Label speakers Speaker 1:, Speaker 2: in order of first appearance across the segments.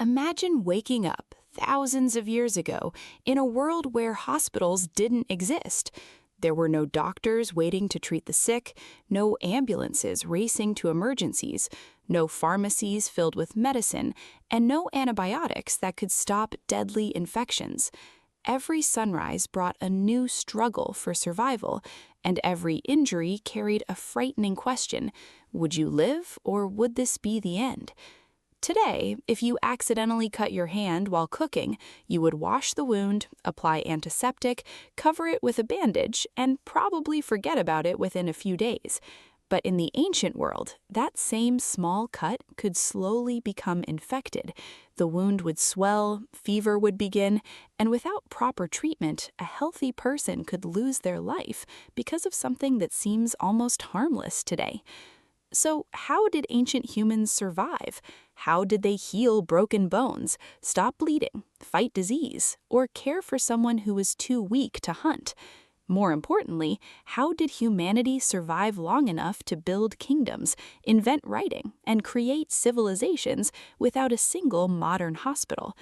Speaker 1: Imagine waking up thousands of years ago in a world where hospitals didn't exist. There were no doctors waiting to treat the sick, no ambulances racing to emergencies, no pharmacies filled with medicine, and no antibiotics that could stop deadly infections. Every sunrise brought a new struggle for survival, and every injury carried a frightening question: would you live, or would this be the end? Today, if you accidentally cut your hand while cooking, you would wash the wound, apply antiseptic, cover it with a bandage, and probably forget about it within a few days. But in the ancient world, that same small cut could slowly become infected. The wound would swell, fever would begin, and without proper treatment, a healthy person could lose their life because of something that seems almost harmless today. So, how did ancient humans survive? How did they heal broken bones, stop bleeding, fight disease, or care for someone who was too weak to hunt? More importantly, how did humanity survive long enough to build kingdoms, invent writing, and create civilizations without a single modern hospital?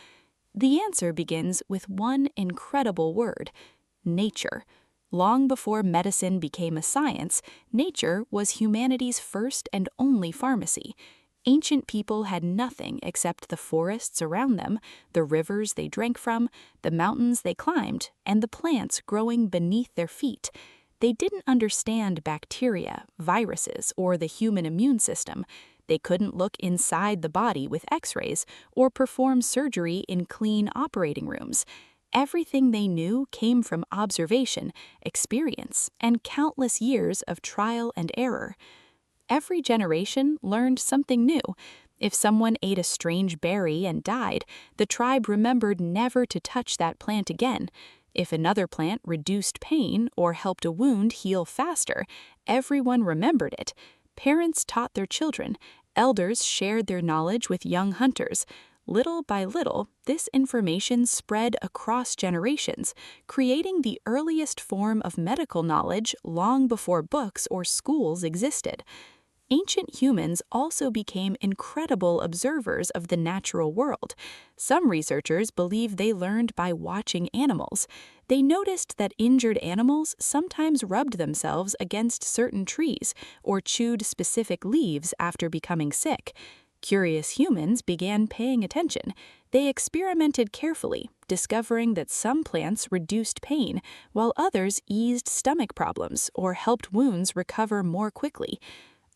Speaker 1: The answer begins with one incredible word: nature. Long before medicine became a science, nature was humanity's first and only pharmacy. Ancient people had nothing except the forests around them, the rivers they drank from, the mountains they climbed, and the plants growing beneath their feet. They didn't understand bacteria, viruses, or the human immune system. They couldn't look inside the body with X-rays or perform surgery in clean operating rooms. Everything they knew came from observation, experience, and countless years of trial and error. Every generation learned something new. If someone ate a strange berry and died, the tribe remembered never to touch that plant again. If another plant reduced pain or helped a wound heal faster, everyone remembered it. Parents taught their children. Elders shared their knowledge with young hunters. Little by little, this information spread across generations, creating the earliest form of medical knowledge long before books or schools existed. Ancient humans also became incredible observers of the natural world. Some researchers believe they learned by watching animals. They noticed that injured animals sometimes rubbed themselves against certain trees or chewed specific leaves after becoming sick. Curious humans began paying attention. They experimented carefully, discovering that some plants reduced pain, while others eased stomach problems or helped wounds recover more quickly.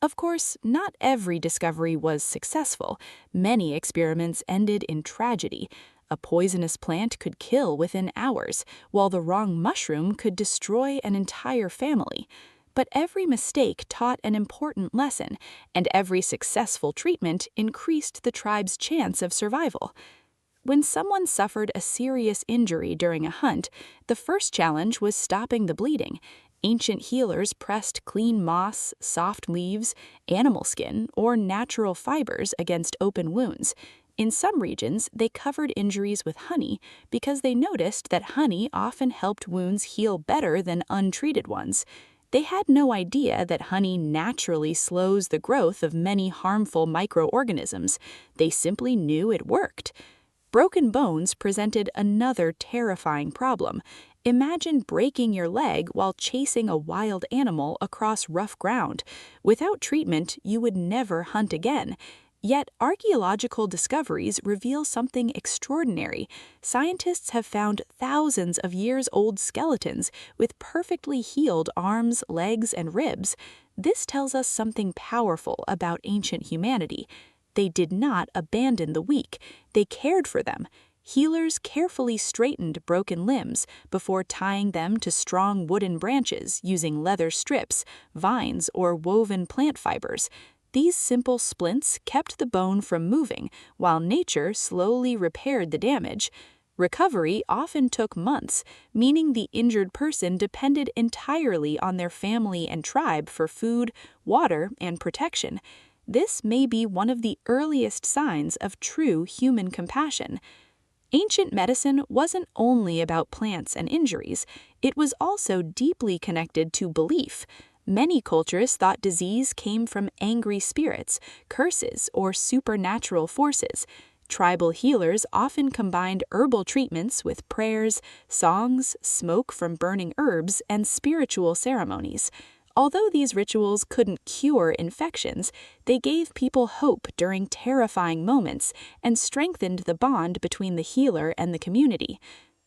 Speaker 1: Of course, not every discovery was successful. Many experiments ended in tragedy. A poisonous plant could kill within hours, while the wrong mushroom could destroy an entire family. But every mistake taught an important lesson, and every successful treatment increased the tribe's chance of survival. When someone suffered a serious injury during a hunt, the first challenge was stopping the bleeding. Ancient healers pressed clean moss, soft leaves, animal skin, or natural fibers against open wounds. In some regions, they covered injuries with honey because they noticed that honey often helped wounds heal better than untreated ones. They had no idea that honey naturally slows the growth of many harmful microorganisms. They simply knew it worked. Broken bones presented another terrifying problem. Imagine breaking your leg while chasing a wild animal across rough ground. Without treatment, you would never hunt again. Yet archaeological discoveries reveal something extraordinary. Scientists have found thousands of years-old skeletons with perfectly healed arms, legs, and ribs. This tells us something powerful about ancient humanity. They did not abandon the weak. They cared for them. Healers carefully straightened broken limbs before tying them to strong wooden branches using leather strips, vines, or woven plant fibers. These simple splints kept the bone from moving, while nature slowly repaired the damage. Recovery often took months, meaning the injured person depended entirely on their family and tribe for food, water, and protection. This may be one of the earliest signs of true human compassion. Ancient medicine wasn't only about plants and injuries, it was also deeply connected to belief. Many cultures thought disease came from angry spirits, curses, or supernatural forces. Tribal healers often combined herbal treatments with prayers, songs, smoke from burning herbs, and spiritual ceremonies. Although these rituals couldn't cure infections, they gave people hope during terrifying moments and strengthened the bond between the healer and the community.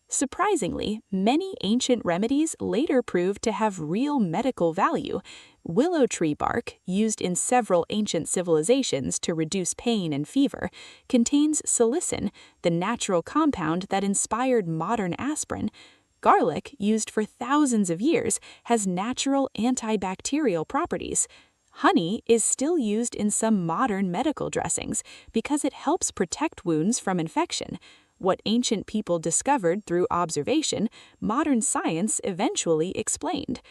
Speaker 1: Surprisingly, many ancient remedies later proved to have real medical value. Willow tree bark, used in several ancient civilizations to reduce pain and fever, contains salicin, the natural compound that inspired modern aspirin. Garlic, used for thousands of years, has natural antibacterial properties. Honey is still used in some modern medical dressings because it helps protect wounds from infection. What ancient people discovered through observation, modern science eventually explained.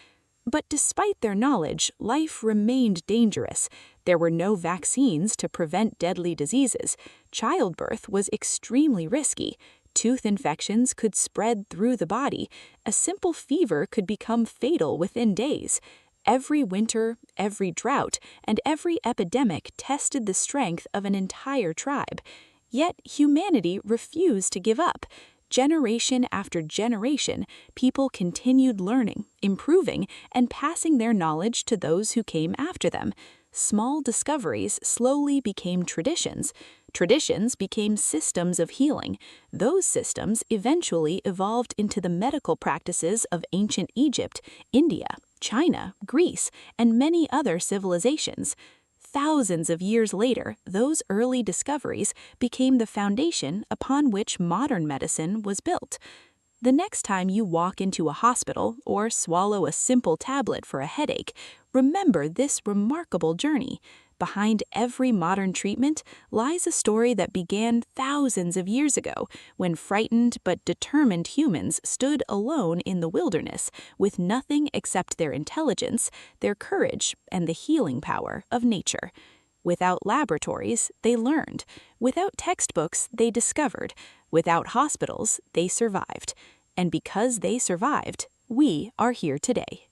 Speaker 1: But despite their knowledge, life remained dangerous. There were no vaccines to prevent deadly diseases. Childbirth was extremely risky. Tooth infections could spread through the body. A simple fever could become fatal within days. Every winter, every drought, and every epidemic tested the strength of an entire tribe. Yet humanity refused to give up. Generation after generation, people continued learning, improving, and passing their knowledge to those who came after them. Small discoveries slowly became traditions. Traditions became systems of healing. Those systems eventually evolved into the medical practices of ancient Egypt, India, China, Greece, and many other civilizations. Thousands of years later, those early discoveries became the foundation upon which modern medicine was built. The next time you walk into a hospital or swallow a simple tablet for a headache, remember this remarkable journey. Behind every modern treatment lies a story that began thousands of years ago when frightened but determined humans stood alone in the wilderness with nothing except their intelligence, their courage, and the healing power of nature. Without laboratories, they learned. Without textbooks, they discovered. Without hospitals, they survived. And because they survived, we are here today.